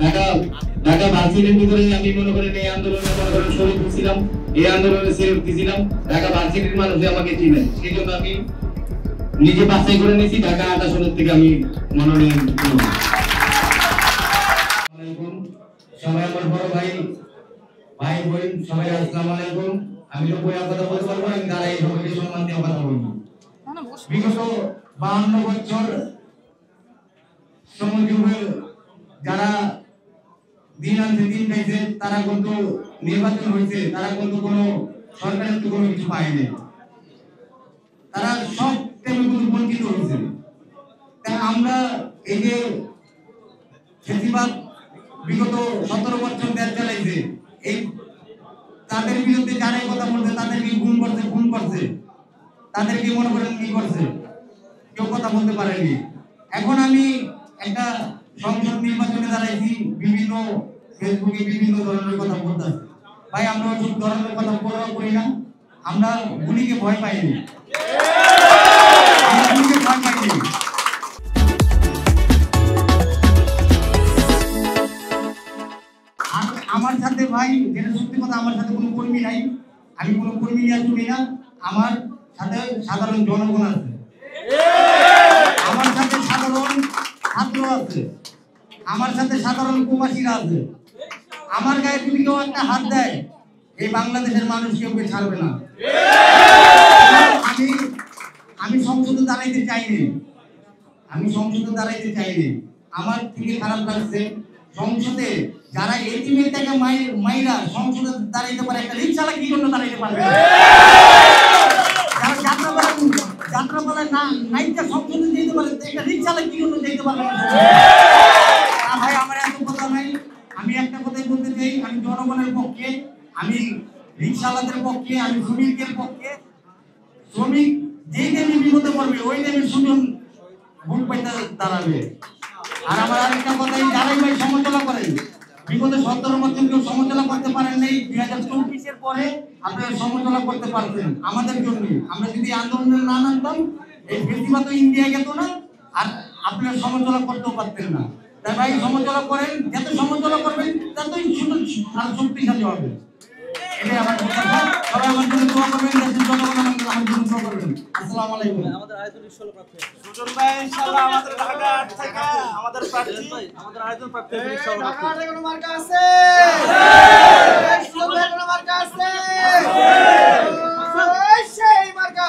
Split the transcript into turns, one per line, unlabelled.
ঢাকা ঢাকা ভার্সিটির ভিতরে আমি মনে করেন এই আন্দোলনে মনে করেন শরীর ছিলাম, এই আন্দোলনে শরীর ছিলাম, ঢাকা ভার্সিটির মানুষ আমাকে চিনে, সেই জন্য আমি নিজে বাছাই করে নিয়েছি ঢাকা 8 আসনের থেকে আমি মনোনয়ন। সবাই আমার বড় ভাই ভাই বোন সবাই আসসালামু আলাইকুম। আমি তো বইয়া কথা বলতে পারবো, আমি দাঁড়াই সবাইকে সম্মান দিয়ে কথা বলবো। বিগত 52 বছর শ্রমজীবনের যারা দিন আনছে দিন খাইছে, তারা কিন্তু নির্বাচন হয়েছে, তারা কিন্তু কোনো সরকারের তো কোনো কিছু পায়নি, তারা সব থেকে কিন্তু বঞ্চিত হয়েছে। তাই আমরা এই যে ফেসিবাদ বিগত 17 বছর দেশ চালাইছে, এই তাদের বিরুদ্ধে যারাই কথা বলছে তাদেরকে গুণ করছে, তাদেরকে মনে করেন কি করছে, কেউ কথা বলতে পারেনি। এখন আমি একটা সংসদ নির্বাচনে দাঁড়াইছি, বিভিন্ন ফেসবুকে বিভিন্ন ধরনের কথা বলতে ভাই, আমরা ওই ধরনের কথা পরোয়া করি না, আমরা গুলিকে ভয় পাইনি, আমার সাথে ভাই যেটা সত্যি কথা, আমার সাথে কোনো কর্মী নাই, আমি কোনো কর্মী নিয়ে চলি না, আমার সাথে সাধারণ জনগণ আছে, আমার সাথে সাধারণ ছাত্র আছে, আমার সাথে সাধারণ প্রবাসীরা আছে। আমার গায়ে যদি কেউ একটা হাত দেয়, এই বাংলাদেশের মানুষ কেউ ছাড়বে না। আমি সংসদে দাঁড়াইতে চাইনি, আমার থেকে খারাপ লাগছে সংসদে যারা এতিমের টাকা মাইরা সংসদে দাঁড়াইতে পারে, একটা রিকশালা কি জন্য দাঁড়াইতে পারবে? যারা যাত্রাপালায় না নাইটা সংসদে যেতে পারে, একটা রিকশালা কি জন্য যেতে পারবে না? ভাই আমার এত কথা নাই, আমি একটা কথাই বলতে চাই, আমি জনগণের পক্ষে, আমি রিকশালাদের পক্ষে, আমি শ্রমিকের পক্ষে। শ্রমিক যেই টাইমে বিপদে পড়বে ওই টাইমে সুজন ভোট পাইতে দাঁড়াবে। আর আমার আরেকটা কথা, যারাই ভাই সমালোচনা করেন, বিগত 17 বছর কেউ সমালোচনা করতে পারেন নাই, 2024-এর পরে আপনারা সমালোচনা করতে পারতেন আমাদের জন্য। আমরা যদি আন্দোলনে না নামতাম, এই ফেসিবাদ তো ইন্ডিয়া যেত না, আর আপনারা সমালোচনা করতেও পারতেন না। তাই ভাই সমালোচনা করেন, যত সমালোচনা করবেন ততই আর শক্তিশালী হবে। এটাই আমার কথা। সবাই আমার জন্য দোয়া করবেন, দেশের জনগণ আমার জন্য দোয়া করবেন। আসসালামু আলাইকুম।
আমাদের আয়োজন 16 প্রার্থী সুজন ভাই ইনশাআল্লাহ আমাদের ঢাকা থেকে আমাদের প্রার্থী, আমাদের আয়োজন প্রার্থী ইনশাআল্লাহ। ঢাকাতে কোনো মার্কা আছে? সুজন ভাই কোনো মার্কা আছে? সেই মার্কা